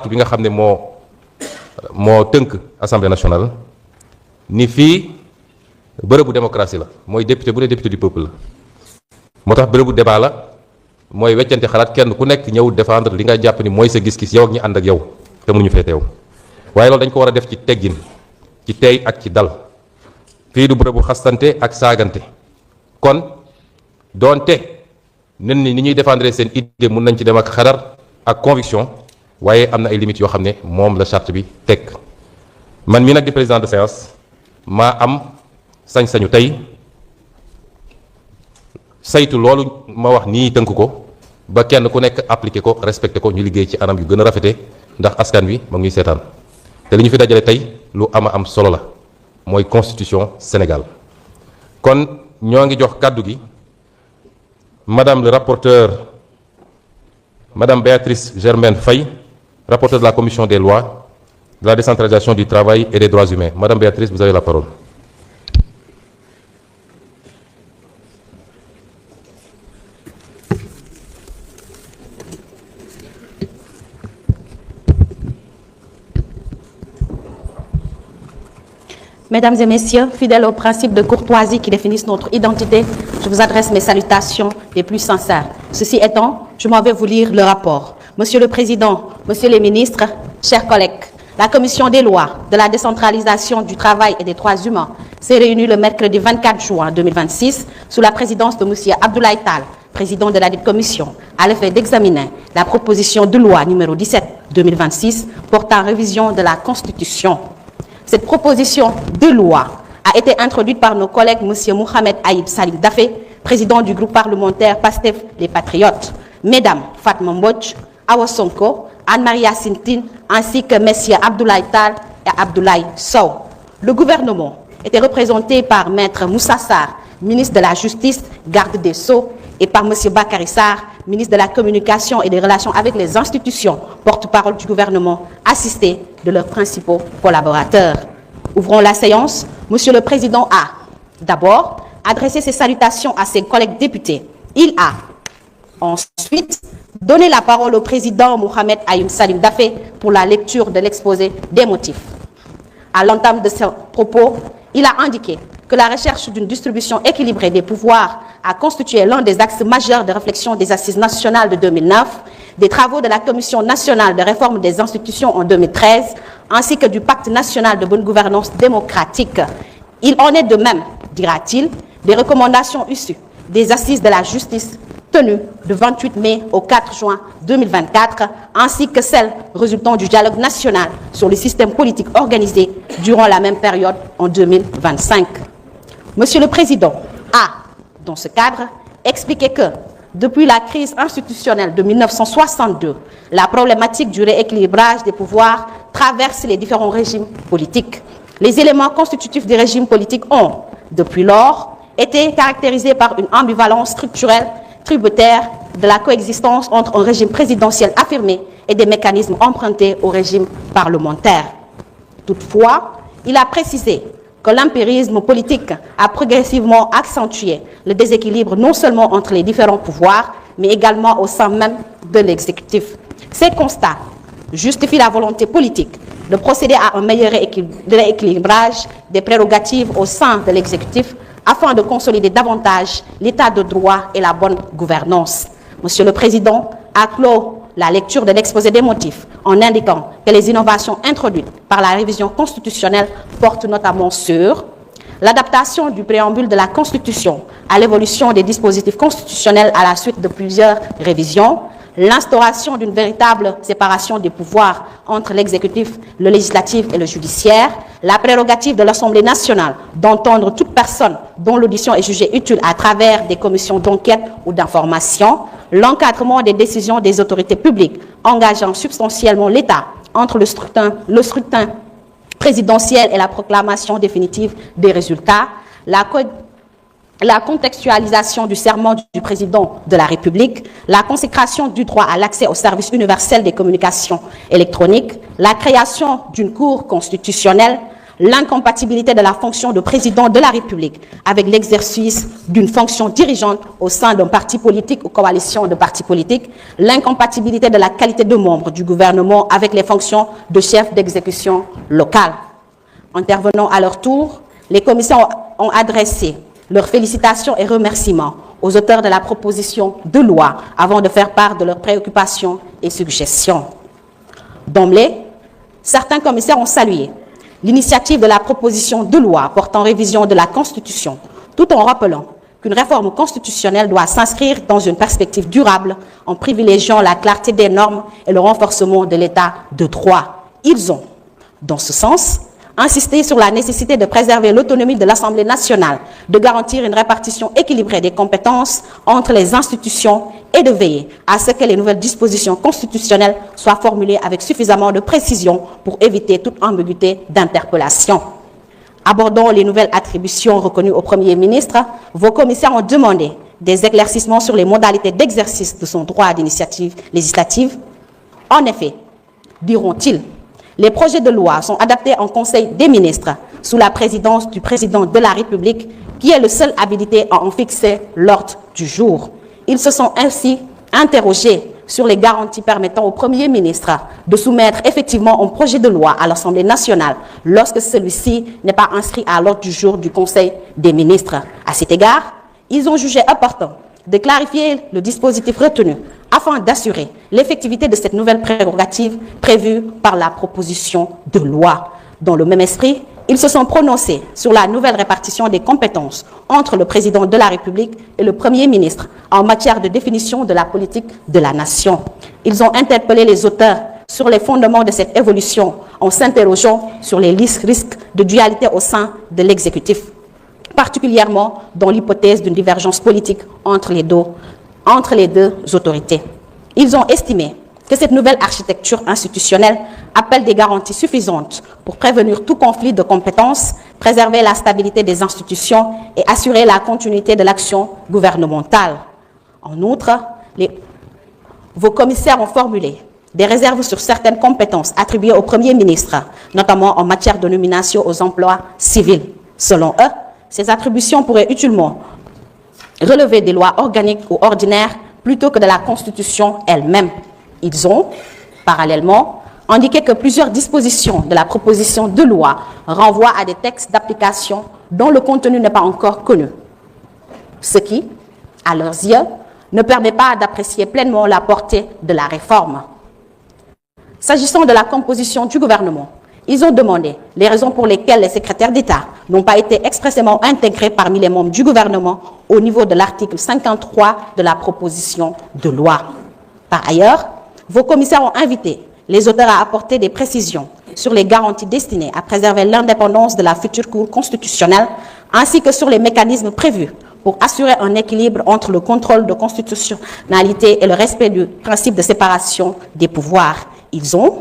bi nga xam ne moo tënk Assemblée nationale ni fii bërëbu démocratie la mooy député bu ne député du peuple la moo tax bërëbu débat la mooy weccante xalaat kenn ku nekk ñëw défendre li nga jàpp ni mooy sa gis-gis yow ak ñi ànd ak yow te mënuñu fee teew waaye loolu dañ ko war a def ci teggin ci tey ak ci dal fii du bërëbu xastante ak saagante kon doonte nen ni ñuy défendre seen idée mun nañ ci dem ak xadar ak conviction waaye am na ay limites yoo xam ne moom la charte bi teg man mii nag di président de séance maa am sañ-sañu tey saytu loolu ma wax nii tënk ko ba kenn ku nekk appliqué ko respecté ko ñu liggéey ci anam yu gën a rafete ndax askan wi ma ngi seetaan te li ñu fi dajale tey lu am solo la mooy constitution Sénégal kon ñoo ngi jox kàddu gi madame le rapporteur madame Béatrice Germaine Faye, rapporteure de la commission des lois, de la décentralisation du travail et des droits humains. Madame Béatrice, vous avez la parole. Mesdames et messieurs, fidèles aux principes de courtoisie qui définissent notre identité, je vous adresse mes salutations les plus sincères. Ceci étant, je m'en vais vous lire le rapport. Monsieur le Président, Monsieur les ministres, chers collègues, la Commission des lois, de la décentralisation du travail et des droits humains s'est réunie le mercredi 24 juin 2026 sous la présidence de Monsieur Abdoulaye Tall, président de la dite commission, à l'effet d'examiner la proposition de loi numéro 17-2026 portant révision de la Constitution. Cette proposition de loi a été introduite par nos collègues M. Mohamed Aïb Salim Dafé, président du groupe parlementaire PASTEF Les Patriotes, Mesdames Fatma Mbodj, Awa Sonko, Anne-Maria Sintine, ainsi que M. Abdoulaye Tall et Abdoulaye Sow. Le gouvernement était représenté par Maître Moussa Sarr, ministre de la Justice, garde des Sceaux, et par M. Bakary Sarr, ministre de la Communication et des Relations avec les institutions, porte-parole du gouvernement, assisté de leurs principaux collaborateurs. Ouvrons la séance. Monsieur le Président a, d'abord, adressé ses salutations à ses collègues députés. Il a, ensuite, donné la parole au Président Mohamed Aïm Salim Dafé pour la lecture de l'exposé des motifs. À l'entame de ses propos, il a indiqué que la recherche d'une distribution équilibrée des pouvoirs a constitué l'un des axes majeurs de réflexion des Assises nationales de 2009, des travaux de la Commission nationale de réforme des institutions en 2013, ainsi que du Pacte national de bonne gouvernance démocratique. Il en est de même, dira-t-il, des recommandations issues des Assises de la justice tenues du 28 mai au 4 juin 2024, ainsi que celles résultant du dialogue national sur le système politique organisé durant la même période en 2025. Monsieur le Président a, dans ce cadre, expliqué que, depuis la crise institutionnelle de 1962, la problématique du rééquilibrage des pouvoirs traverse les différents régimes politiques. Les éléments constitutifs des régimes politiques ont, depuis lors, été caractérisés par une ambivalence structurelle tributaire de la coexistence entre un régime présidentiel affirmé et des mécanismes empruntés au régime parlementaire. Toutefois, il a précisé que l'empirisme politique a progressivement accentué le déséquilibre non seulement entre les différents pouvoirs, mais également au sein même de l'exécutif. Ces constats justifient la volonté politique de procéder à un meilleur rééquilibrage des prérogatives au sein de l'exécutif afin de consolider davantage l'état de droit et la bonne gouvernance. Monsieur le Président a clos la lecture de l'exposé des motifs en indiquant que les innovations introduites par la révision constitutionnelle portent notamment sur l'adaptation du préambule de la Constitution à l'évolution des dispositifs constitutionnels à la suite de plusieurs révisions, l'instauration d'une véritable séparation des pouvoirs entre l'exécutif, le législatif et le judiciaire, la prérogative de l'Assemblée nationale d'entendre toute personne dont l'audition est jugée utile à travers des commissions d'enquête ou d'information, l'encadrement des décisions des autorités publiques engageant substantiellement l'État entre le scrutin présidentiel et la proclamation définitive des résultats, la contextualisation du serment du président de la République, la consécration du droit à l'accès au service universel des communications électroniques, la création d'une cour constitutionnelle, l'incompatibilité de la fonction de président de la République avec l'exercice d'une fonction dirigeante au sein d'un parti politique ou coalition de partis politiques, l'incompatibilité de la qualité de membre du gouvernement avec les fonctions de chef d'exécution locale. Intervenant à leur tour, les commissaires ont adressé leurs félicitations et remerciements aux auteurs de la proposition de loi avant de faire part de leurs préoccupations et suggestions. D'emblée, certains commissaires ont salué l'initiative de la proposition de loi portant révision de la Constitution, tout en rappelant qu'une réforme constitutionnelle doit s'inscrire dans une perspective durable en privilégiant la clarté des normes et le renforcement de l'état de droit. Ils ont, dans ce sens, insisté sur la nécessité de préserver l'autonomie de l'Assemblée nationale, de garantir une répartition équilibrée des compétences entre les institutions et de veiller à ce que les nouvelles dispositions constitutionnelles soient formulées avec suffisamment de précision pour éviter toute ambiguïté d'interpellation. Abordant les nouvelles attributions reconnues au Premier ministre, vos commissaires ont demandé des éclaircissements sur les modalités d'exercice de son droit d'initiative législative. En effet, diront-ils, les projets de loi sont adaptés en Conseil des ministres sous la présidence du président de la République, qui est le seul habilité à en fixer l'ordre du jour. Ils se sont ainsi interrogés sur les garanties permettant au Premier ministre de soumettre effectivement un projet de loi à l'Assemblée nationale lorsque celui-ci n'est pas inscrit à l'ordre du jour du Conseil des ministres. À cet égard, ils ont jugé important de clarifier le dispositif retenu afin d'assurer l'effectivité de cette nouvelle prérogative prévue par la proposition de loi. Dans le même esprit, ils se sont prononcés sur la nouvelle répartition des compétences entre le président de la République et le Premier ministre en matière de définition de la politique de la nation. Ils ont interpellé les auteurs sur les fondements de cette évolution en s'interrogeant sur les risques de dualité au sein de l'exécutif, particulièrement dans l'hypothèse d'une divergence politique entre les deux autorités. Ils ont estimé que cette nouvelle architecture institutionnelle appelle des garanties suffisantes pour prévenir tout conflit de compétences, préserver la stabilité des institutions et assurer la continuité de l'action gouvernementale. En outre, vos commissaires ont formulé des réserves sur certaines compétences attribuées au Premier ministre, notamment en matière de nomination aux emplois civils. Selon eux, ces attributions pourraient utilement relever des lois organiques ou ordinaires plutôt que de la Constitution elle-même. Ils ont, parallèlement, indiqué que plusieurs dispositions de la proposition de loi renvoient à des textes d'application dont le contenu n'est pas encore connu, ce qui, à leurs yeux, ne permet pas d'apprécier pleinement la portée de la réforme. S'agissant de la composition du gouvernement, ils ont demandé les raisons pour lesquelles les secrétaires d'État n'ont pas été expressément intégrés parmi les membres du gouvernement au niveau de l'article 53 de la proposition de loi. Par ailleurs, vos commissaires ont invité les auteurs à apporter des précisions sur les garanties destinées à préserver l'indépendance de la future Cour constitutionnelle, ainsi que sur les mécanismes prévus pour assurer un équilibre entre le contrôle de constitutionnalité et le respect du principe de séparation des pouvoirs. Ils ont,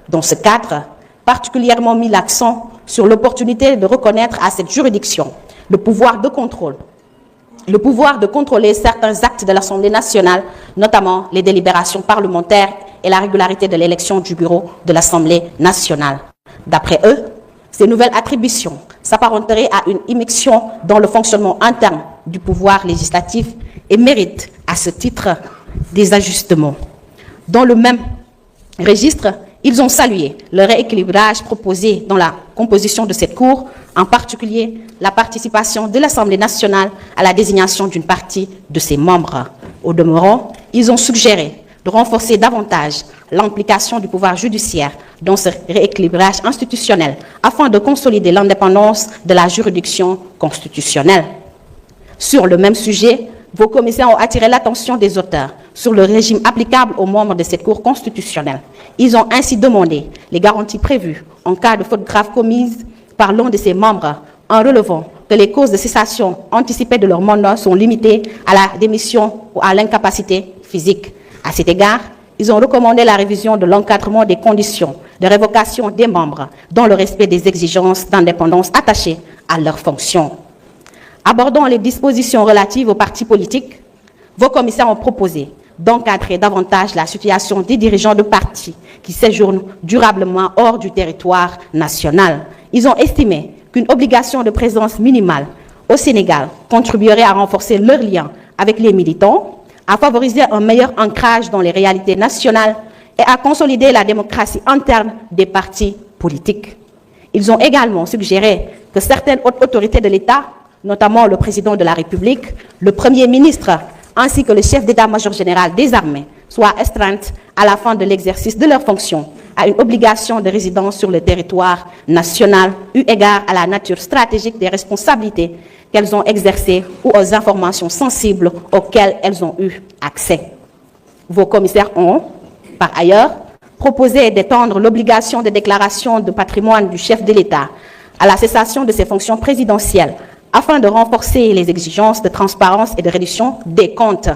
dans ce cadre, particulièrement mis l'accent sur l'opportunité de reconnaître à cette juridiction le pouvoir de contrôler certains actes de l'Assemblée nationale, notamment les délibérations parlementaires et la régularité de l'élection du bureau de l'Assemblée nationale. D'après eux, ces nouvelles attributions s'apparenteraient à une immixtion dans le fonctionnement interne du pouvoir législatif et méritent, à ce titre, des ajustements. Dans le même registre, ils ont salué le rééquilibrage proposé dans la composition de cette Cour, en particulier la participation de l'Assemblée nationale à la désignation d'une partie de ses membres. Au demeurant, ils ont suggéré de renforcer davantage l'implication du pouvoir judiciaire dans ce rééquilibrage institutionnel afin de consolider l'indépendance de la juridiction constitutionnelle. Sur le même sujet, vos commissaires ont attiré l'attention des auteurs sur le régime applicable aux membres de cette Cour constitutionnelle. Ils ont ainsi demandé les garanties prévues en cas de faute grave commise par l'un de ses membres, en relevant que les causes de cessation anticipée de leur mandat sont limitées à la démission ou à l'incapacité physique. À cet égard, ils ont recommandé la révision de l'encadrement des conditions de révocation des membres dans le respect des exigences d'indépendance attachées à leurs fonctions. Abordant les dispositions relatives aux partis politiques, vos commissaires ont proposé d'encadrer davantage la situation des dirigeants de partis qui séjournent durablement hors du territoire national. ils ont estimé qu'une obligation de présence minimale au Sénégal contribuerait à renforcer leurs liens avec les militants, à favoriser un meilleur ancrage dans les réalités nationales et à consolider la démocratie interne des partis politiques. Ils ont également suggéré que certaines hautes autorités de l'État, notamment le président de la République, le Premier ministre, ainsi que le chef d'état-major général des armées, soient astreintes à la fin de l'exercice de leurs fonctions à une obligation de résidence sur le territoire national, eu égard à la nature stratégique des responsabilités qu'elles ont exercées ou aux informations sensibles auxquelles elles ont eu accès. Vos commissaires ont, par ailleurs, proposé d'étendre l'obligation de déclaration de patrimoine du chef de l'État à la cessation de ses fonctions présidentielles afin de renforcer les exigences de transparence et de réduction des comptes.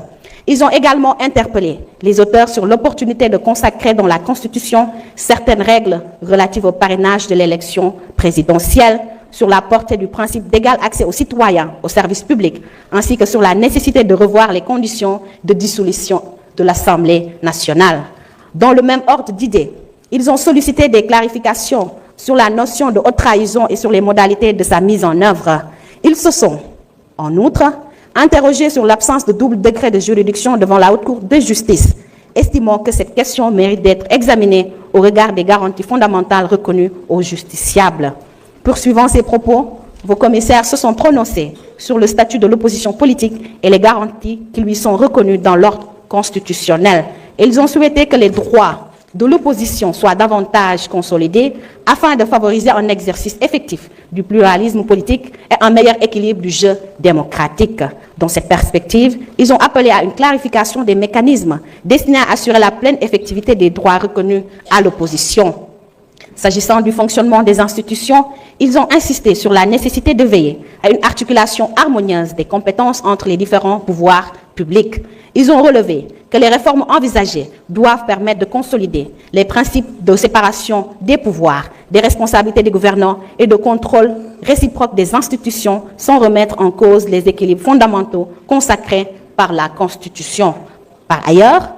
Ils ont également interpellé les auteurs sur l'opportunité de consacrer dans la Constitution certaines règles relatives au parrainage de l'élection présidentielle, sur la portée du principe d'égal accès aux citoyens aux services publics, ainsi que sur la nécessité de revoir les conditions de dissolution de l'Assemblée nationale. Dans le même ordre d'idées, ils ont sollicité des clarifications sur la notion de haute trahison et sur les modalités de sa mise en œuvre. Ils se sont, en outre, interrogés sur l'absence de double degré de juridiction devant la Haute Cour de justice, estimant que cette question mérite d'être examinée au regard des garanties fondamentales reconnues aux justiciables. Poursuivant ces propos, vos commissaires se sont prononcés sur le statut de l'opposition politique et les garanties qui lui sont reconnues dans l'ordre constitutionnel. Ils ont souhaité que les droits de l'opposition soient davantage consolidés afin de favoriser un exercice effectif du pluralisme politique et un meilleur équilibre du jeu démocratique. Dans cette perspective, ils ont appelé à une clarification des mécanismes destinés à assurer la pleine effectivité des droits reconnus à l'opposition. S'agissant du fonctionnement des institutions, ils ont insisté sur la nécessité de veiller à une articulation harmonieuse des compétences entre les différents pouvoirs publics. Ils ont relevé que les réformes envisagées doivent permettre de consolider les principes de séparation des pouvoirs, des responsabilités des gouvernants et de contrôle réciproque des institutions sans remettre en cause les équilibres fondamentaux consacrés par la Constitution. Par ailleurs,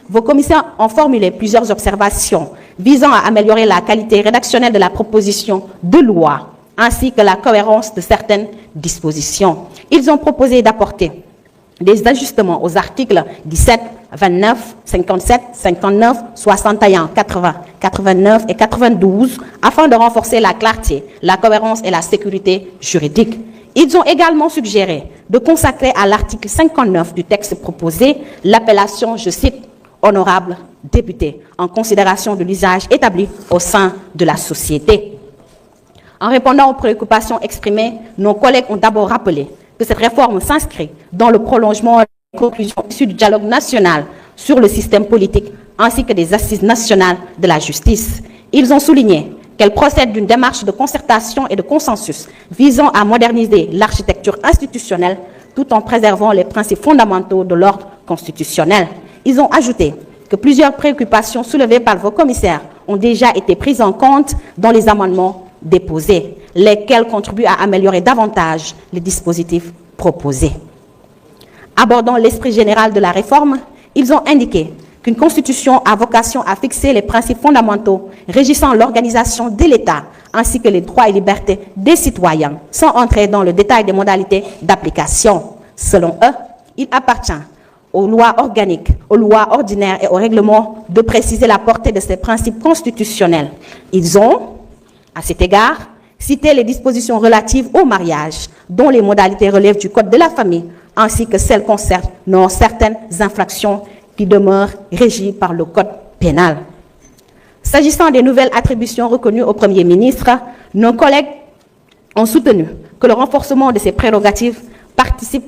vos commissaires ont formulé plusieurs observations visant à améliorer la qualité rédactionnelle de la proposition de loi, ainsi que la cohérence de certaines dispositions. Ils ont proposé d'apporter des ajustements aux articles 17, 29, 57, 59, 61, 80, 89 et 92 afin de renforcer la clarté, la cohérence et la sécurité juridique. Ils ont également suggéré de consacrer à l'article 59 du texte proposé l'appellation, je cite, honorable député, en considération de l'usage établi au sein de la société. En répondant aux préoccupations exprimées, nos collègues ont d'abord rappelé que cette réforme s'inscrit dans le prolongement des conclusions issues du dialogue national sur le système politique ainsi que des assises nationales de la justice. Ils ont souligné qu'elle procède d'une démarche de concertation et de consensus visant à moderniser l'architecture institutionnelle tout en préservant les principes fondamentaux de l'ordre constitutionnel. Ils ont ajouté que plusieurs préoccupations soulevées par vos commissaires ont déjà été prises en compte dans les amendements déposés, lesquels contribuent à améliorer davantage les dispositifs proposés. Abordant l'esprit général de la réforme, ils ont indiqué qu'une constitution a vocation à fixer les principes fondamentaux régissant l'organisation de l'État ainsi que les droits et libertés des citoyens, sans entrer dans le détail des modalités d'application. Selon eux, il appartient aux lois organiques, aux lois ordinaires et aux règlements de préciser la portée de ces principes constitutionnels. Ils ont, à cet égard, cité les dispositions relatives au mariage, dont les modalités relèvent du Code de la famille, ainsi que celles concernant certaines infractions qui demeurent régies par le Code pénal. S'agissant des nouvelles attributions reconnues au Premier ministre, nos collègues ont soutenu que le renforcement de ses prérogatives participe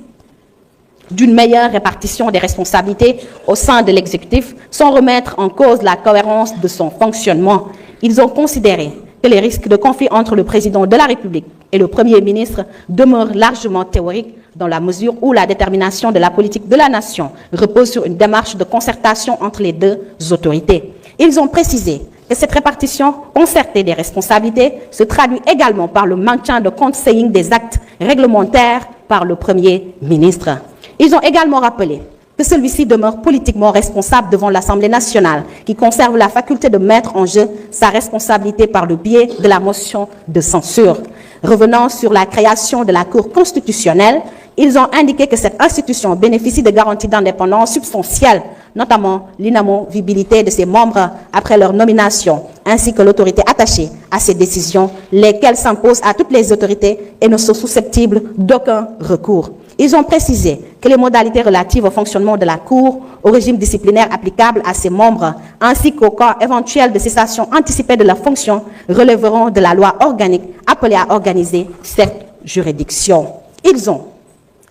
d'une meilleure répartition des responsabilités au sein de l'exécutif sans remettre en cause la cohérence de son fonctionnement. Ils ont considéré que les risques de conflit entre le président de la République et le Premier ministre demeurent largement théoriques dans la mesure où la détermination de la politique de la nation repose sur une démarche de concertation entre les deux autorités. Ils ont précisé que cette répartition concertée des responsabilités se traduit également par le maintien de conseilling des actes réglementaires par le Premier ministre. Ils ont également rappelé que celui-ci demeure politiquement responsable devant l'Assemblée nationale, qui conserve la faculté de mettre en jeu sa responsabilité par le biais de la motion de censure. Revenant sur la création de la Cour constitutionnelle, ils ont indiqué que cette institution bénéficie de garanties d'indépendance substantielles, notamment l'inamovibilité de ses membres après leur nomination, ainsi que l'autorité attachée à ces décisions, lesquelles s'imposent à toutes les autorités et ne sont susceptibles d'aucun recours. Ils ont précisé que les modalités relatives au fonctionnement de la Cour, au régime disciplinaire applicable à ses membres, ainsi qu'au cas éventuel de cessation anticipée de leurs fonctions, relèveront de la loi organique appelée à organiser cette juridiction. Ils ont,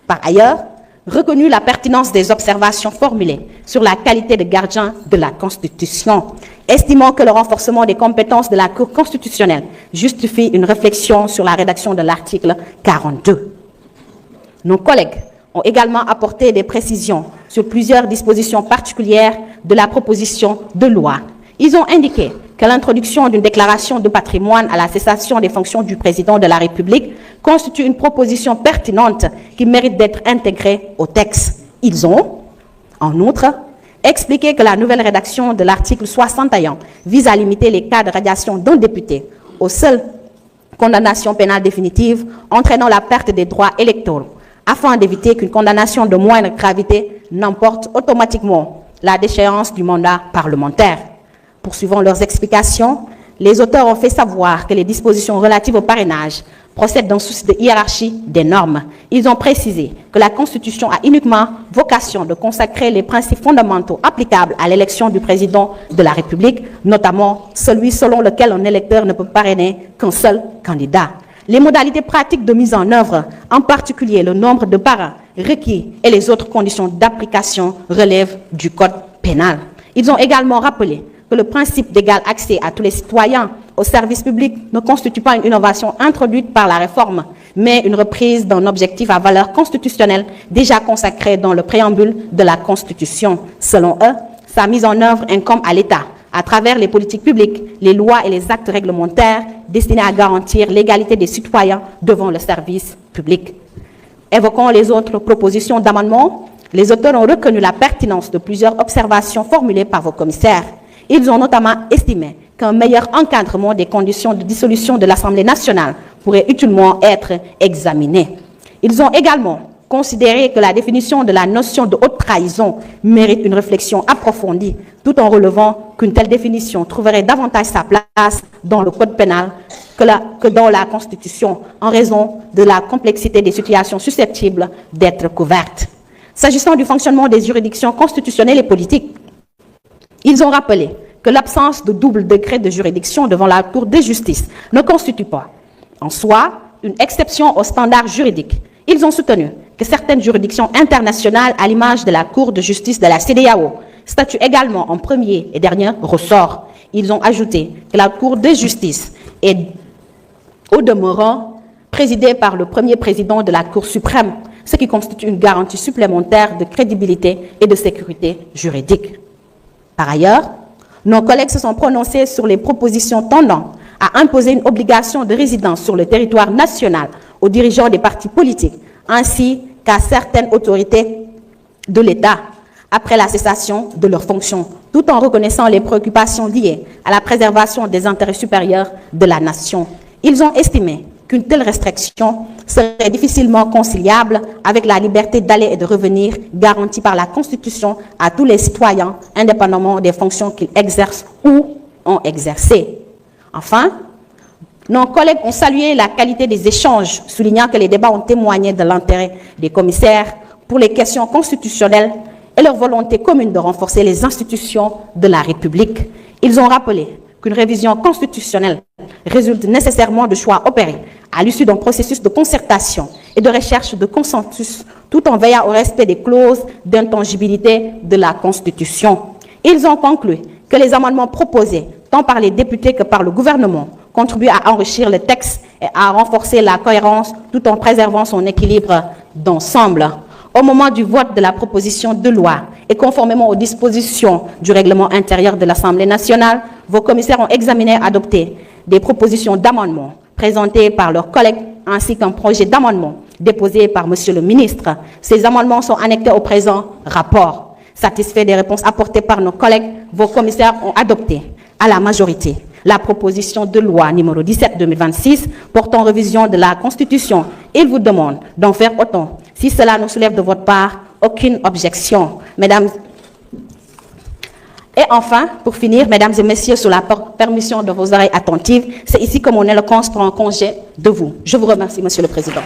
par ailleurs, reconnu la pertinence des observations formulées sur la qualité de gardien de la Constitution, estimant que le renforcement des compétences de la Cour constitutionnelle justifie une réflexion sur la rédaction de l'article 42. Nos collègues ont également apporté des précisions sur plusieurs dispositions particulières de la proposition de loi. Ils ont indiqué que l'introduction d'une déclaration de patrimoine à la cessation des fonctions du président de la République constitue une proposition pertinente qui mérite d'être intégrée au texte. Ils ont, en outre, expliqué que la nouvelle rédaction de l'article 61 vise à limiter les cas de radiation d'un député aux seules condamnations pénales définitives entraînant la perte des droits électoraux, afin d'éviter qu'une condamnation de moindre gravité n'emporte automatiquement la déchéance du mandat parlementaire. Poursuivant leurs explications, les auteurs ont fait savoir que les dispositions relatives au parrainage procèdent d'un souci de hiérarchie des normes. Ils ont précisé que la Constitution a uniquement vocation de consacrer les principes fondamentaux applicables à l'élection du président de la République, notamment celui selon lequel un électeur ne peut parrainer qu'un seul candidat. Les modalités pratiques de mise en œuvre, en particulier le nombre de parrains requis et les autres conditions d'application relèvent du Code pénal. Ils ont également rappelé que le principe d'égal accès à tous les citoyens au service public ne constitue pas une innovation introduite par la réforme, mais une reprise d'un objectif à valeur constitutionnelle déjà consacré dans le préambule de la Constitution. Selon eux, sa mise en œuvre incombe à l'État, à travers les politiques publiques, les lois et les actes réglementaires destinés à garantir l'égalité des citoyens devant le service public. Évoquant les autres propositions d'amendement, les auteurs ont reconnu la pertinence de plusieurs observations formulées par vos commissaires. Ils ont notamment estimé qu'un meilleur encadrement des conditions de dissolution de l'Assemblée nationale pourrait utilement être examiné. Ils ont également considéré que la définition de la notion de haute trahison mérite une réflexion approfondie, tout en relevant qu'une telle définition trouverait davantage sa place dans le Code pénal que dans la Constitution, en raison de la complexité des situations susceptibles d'être couvertes. S'agissant du fonctionnement des juridictions constitutionnelles et politiques, ils ont rappelé que l'absence de double degré de juridiction devant la Cour de justice ne constitue pas, en soi, une exception aux standards juridiques. Ils ont soutenu que certaines juridictions internationales, à l'image de la Cour de justice de la CEDEAO, statuent également en premier et dernier ressort. Ils ont ajouté que la Cour de justice est, au demeurant, présidée par le premier président de la Cour suprême, ce qui constitue une garantie supplémentaire de crédibilité et de sécurité juridique. Par ailleurs, nos collègues se sont prononcés sur les propositions tendant à imposer une obligation de résidence sur le territoire national aux dirigeants des partis politiques, ainsi qu'à certaines autorités de l'État, après la cessation de leurs fonctions, tout en reconnaissant les préoccupations liées à la préservation des intérêts supérieurs de la nation. Ils ont estimé qu'une telle restriction serait difficilement conciliable avec la liberté d'aller et de revenir garantie par la Constitution à tous les citoyens, indépendamment des fonctions qu'ils exercent ou ont exercé. Enfin, nos collègues ont salué la qualité des échanges, soulignant que les débats ont témoigné de l'intérêt des commissaires pour les questions constitutionnelles et leur volonté commune de renforcer les institutions de la République. Ils ont rappelé qu'une révision constitutionnelle résulte nécessairement de choix opérés à l'issue d'un processus de concertation et de recherche de consensus, tout en veillant au respect des clauses d'intangibilité de la Constitution. Ils ont conclu que les amendements proposés, tant par les députés que par le gouvernement, contribuent à enrichir le texte et à renforcer la cohérence tout en préservant son équilibre d'ensemble. Au moment du vote de la proposition de loi et conformément aux dispositions du règlement intérieur de l'Assemblée nationale, vos commissaires ont examiné et adopté des propositions d'amendement présentées par leurs collègues ainsi qu'un projet d'amendement déposés par Monsieur le ministre. Ces amendements sont annexés au présent rapport. Satisfaits des réponses apportées par nos collègues, vos commissaires ont adopté à la majorité la proposition de loi numéro 17/2026 portant révision de la Constitution. Ils vous demandent d'en faire autant. Si cela ne soulève de votre part aucune objection, mesdames. Et enfin, pour finir, mesdames et messieurs, sous la permission de vos oreilles attentives, c'est ici que mon éloquence prend congé de vous. Je vous remercie, Monsieur le Président.